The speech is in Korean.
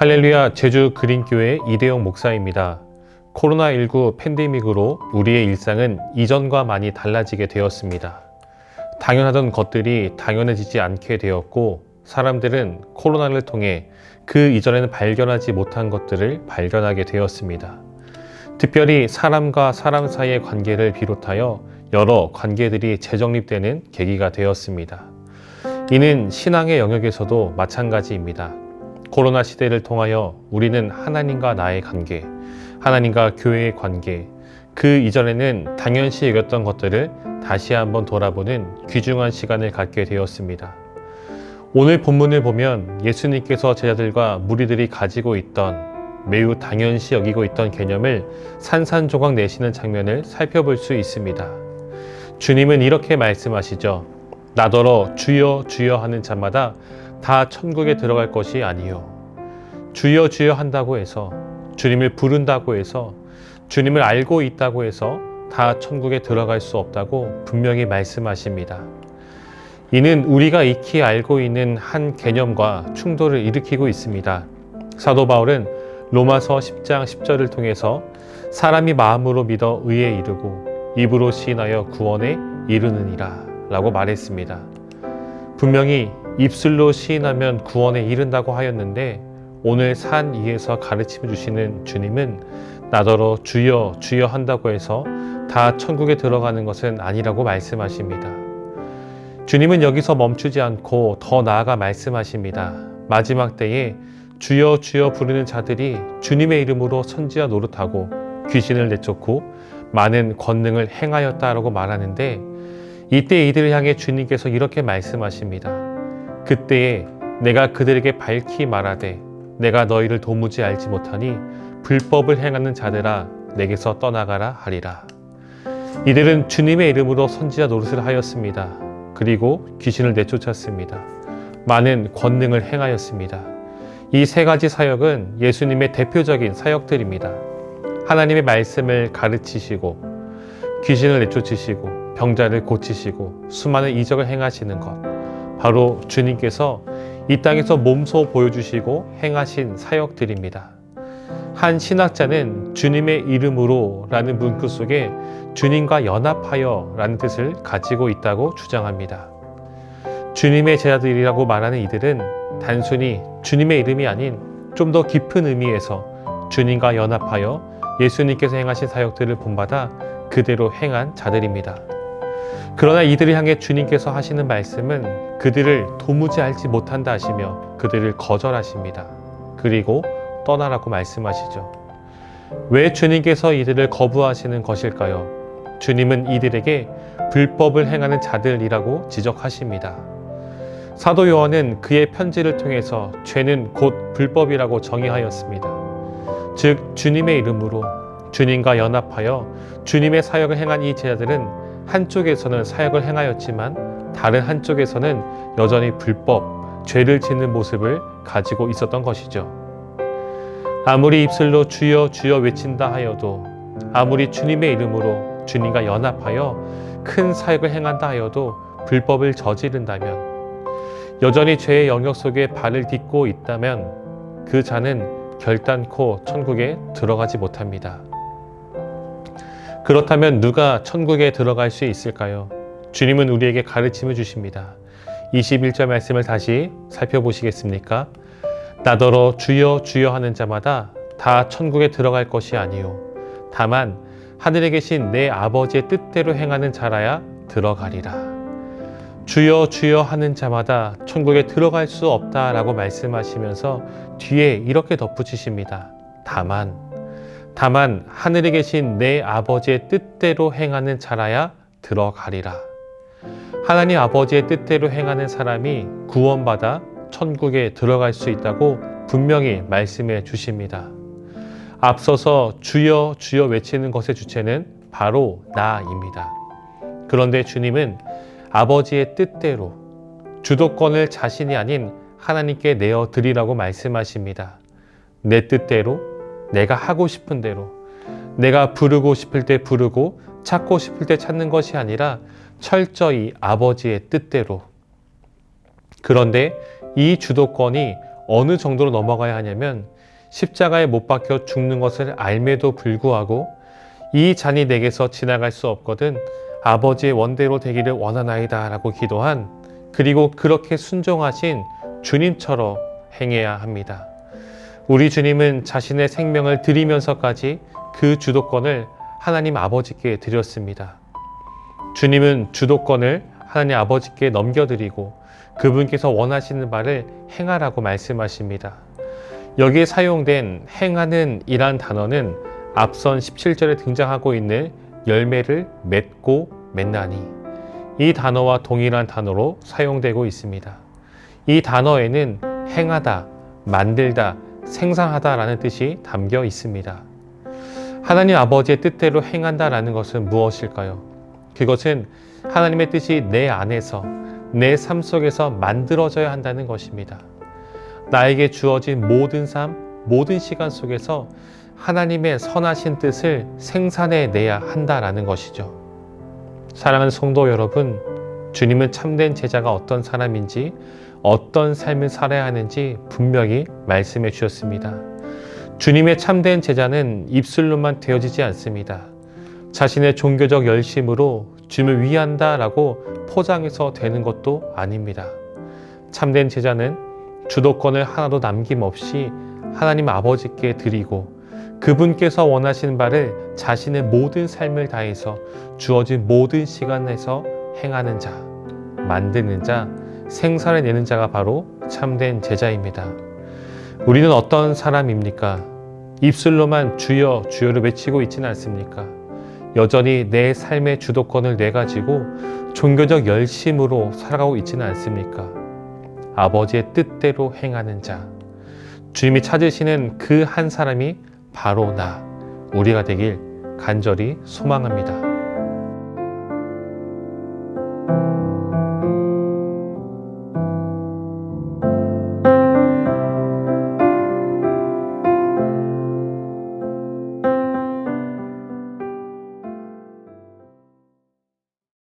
할렐루야, 제주 그린교회 이대용 목사입니다. 코로나19 팬데믹으로 우리의 일상은 이전과 많이 달라지게 되었습니다. 당연하던 것들이 당연해지지 않게 되었고, 사람들은 코로나를 통해 그 이전에는 발견하지 못한 것들을 발견하게 되었습니다. 특별히 사람과 사람 사이의 관계를 비롯하여 여러 관계들이 재정립되는 계기가 되었습니다. 이는 신앙의 영역에서도 마찬가지입니다. 코로나 시대를 통하여 우리는 하나님과 나의 관계, 하나님과 교회의 관계, 그 이전에는 당연시 여겼던 것들을 다시 한번 돌아보는 귀중한 시간을 갖게 되었습니다. 오늘 본문을 보면 예수님께서 제자들과 무리들이 가지고 있던 매우 당연시 여기고 있던 개념을 산산조각 내시는 장면을 살펴볼 수 있습니다. 주님은 이렇게 말씀하시죠. 나더러 주여 주여 하는 자마다 다 천국에 들어갈 것이 아니요. 주여 주여 한다고 해서, 주님을 부른다고 해서, 주님을 알고 있다고 해서 다 천국에 들어갈 수 없다고 분명히 말씀하십니다. 이는 우리가 익히 알고 있는 한 개념과 충돌을 일으키고 있습니다. 사도 바울은 로마서 10장 10절을 통해서 사람이 마음으로 믿어 의에 이르고 입으로 시인하여 구원에 이르느니라 라고 말했습니다. 분명히 입술로 시인하면 구원에 이른다고 하였는데, 오늘 산 위에서 가르침을 주시는 주님은 나더러 주여 주여 한다고 해서 다 천국에 들어가는 것은 아니라고 말씀하십니다. 주님은 여기서 멈추지 않고 더 나아가 말씀하십니다. 마지막 때에 주여 주여 부르는 자들이 주님의 이름으로 선지자 노릇하고 귀신을 내쫓고 많은 권능을 행하였다라고 말하는데, 이때 이들을 향해 주님께서 이렇게 말씀하십니다. 그때에 내가 그들에게 밝히 말하되 내가 너희를 도무지 알지 못하니 불법을 행하는 자들아 내게서 떠나가라 하리라. 이들은 주님의 이름으로 선지자 노릇을 하였습니다. 그리고 귀신을 내쫓았습니다. 많은 권능을 행하였습니다. 이 세 가지 사역은 예수님의 대표적인 사역들입니다. 하나님의 말씀을 가르치시고 귀신을 내쫓으시고 병자를 고치시고 수많은 이적을 행하시는 것, 바로 주님께서 이 땅에서 몸소 보여주시고 행하신 사역들입니다. 한 신학자는 주님의 이름으로 라는 문구 속에 주님과 연합하여 라는 뜻을 가지고 있다고 주장합니다. 주님의 제자들이라고 말하는 이들은 단순히 주님의 이름이 아닌 좀 더 깊은 의미에서 주님과 연합하여 예수님께서 행하신 사역들을 본받아 그대로 행한 자들입니다. 그러나 이들을 향해 주님께서 하시는 말씀은 그들을 도무지 알지 못한다 하시며 그들을 거절하십니다. 그리고 떠나라고 말씀하시죠. 왜 주님께서 이들을 거부하시는 것일까요? 주님은 이들에게 불법을 행하는 자들이라고 지적하십니다. 사도 요한은 그의 편지를 통해서 죄는 곧 불법이라고 정의하였습니다. 즉 주님의 이름으로 주님과 연합하여 주님의 사역을 행한 이 제자들은 한쪽에서는 사역을 행하였지만 다른 한쪽에서는 여전히 불법, 죄를 짓는 모습을 가지고 있었던 것이죠. 아무리 입술로 주여 주여 외친다 하여도, 아무리 주님의 이름으로 주님과 연합하여 큰 사역을 행한다 하여도 불법을 저지른다면, 여전히 죄의 영역 속에 발을 딛고 있다면 그 자는 결단코 천국에 들어가지 못합니다. 그렇다면 누가 천국에 들어갈 수 있을까요? 주님은 우리에게 가르침을 주십니다. 21절 말씀을 다시 살펴보시겠습니까? 나더러 주여 주여 하는 자마다 다 천국에 들어갈 것이 아니요 다만 하늘에 계신 내 아버지의 뜻대로 행하는 자라야 들어가리라. 주여 주여 하는 자마다 천국에 들어갈 수 없다라고 말씀하시면서 뒤에 이렇게 덧붙이십니다. 다만 하늘에 계신 내 아버지의 뜻대로 행하는 자라야 들어가리라. 하나님 아버지의 뜻대로 행하는 사람이 구원받아 천국에 들어갈 수 있다고 분명히 말씀해 주십니다. 앞서서 주여 주여 외치는 것의 주체는 바로 나입니다. 그런데 주님은 아버지의 뜻대로 주도권을 자신이 아닌 하나님께 내어드리라고 말씀하십니다. 내 뜻대로, 내가 하고 싶은 대로, 내가 부르고 싶을 때 부르고 찾고 싶을 때 찾는 것이 아니라 철저히 아버지의 뜻대로. 그런데 이 주도권이 어느 정도로 넘어가야 하냐면 십자가에 못 박혀 죽는 것을 알매도 불구하고 이 잔이 내게서 지나갈 수 없거든 아버지의 원대로 되기를 원하나이다 라고 기도한, 그리고 그렇게 순종하신 주님처럼 행해야 합니다. 우리 주님은 자신의 생명을 드리면서까지 그 주도권을 하나님 아버지께 드렸습니다. 주님은 주도권을 하나님 아버지께 넘겨드리고 그분께서 원하시는 바를 행하라고 말씀하십니다. 여기에 사용된 행하는 이란 단어는 앞선 17절에 등장하고 있는 열매를 맺고 맺나니, 이 단어와 동일한 단어로 사용되고 있습니다. 이 단어에는 행하다, 만들다, 생산하다라는 뜻이 담겨 있습니다. 하나님 아버지의 뜻대로 행한다라는 것은 무엇일까요? 그것은 하나님의 뜻이 내 안에서, 내 삶 속에서 만들어져야 한다는 것입니다. 나에게 주어진 모든 삶, 모든 시간 속에서 하나님의 선하신 뜻을 생산해내야 한다라는 것이죠. 사랑하는 성도 여러분, 주님은 참된 제자가 어떤 사람인지, 어떤 삶을 살아야 하는지 분명히 말씀해 주셨습니다. 주님의 참된 제자는 입술로만 되어지지 않습니다. 자신의 종교적 열심으로 주님을 위한다라고 포장해서 되는 것도 아닙니다. 참된 제자는 주도권을 하나도 남김없이 하나님 아버지께 드리고 그분께서 원하시는 바를 자신의 모든 삶을 다해서 주어진 모든 시간에서 행하는 자, 만드는 자, 생산해내는 자가 바로 참된 제자입니다. 우리는 어떤 사람입니까? 입술로만 주여 주여를 외치고 있지는 않습니까? 여전히 내 삶의 주도권을 내가지고 종교적 열심으로 살아가고 있지는 않습니까? 아버지의 뜻대로 행하는 자, 주님이 찾으시는 그 한 사람이 바로 나, 우리가 되길 간절히 소망합니다.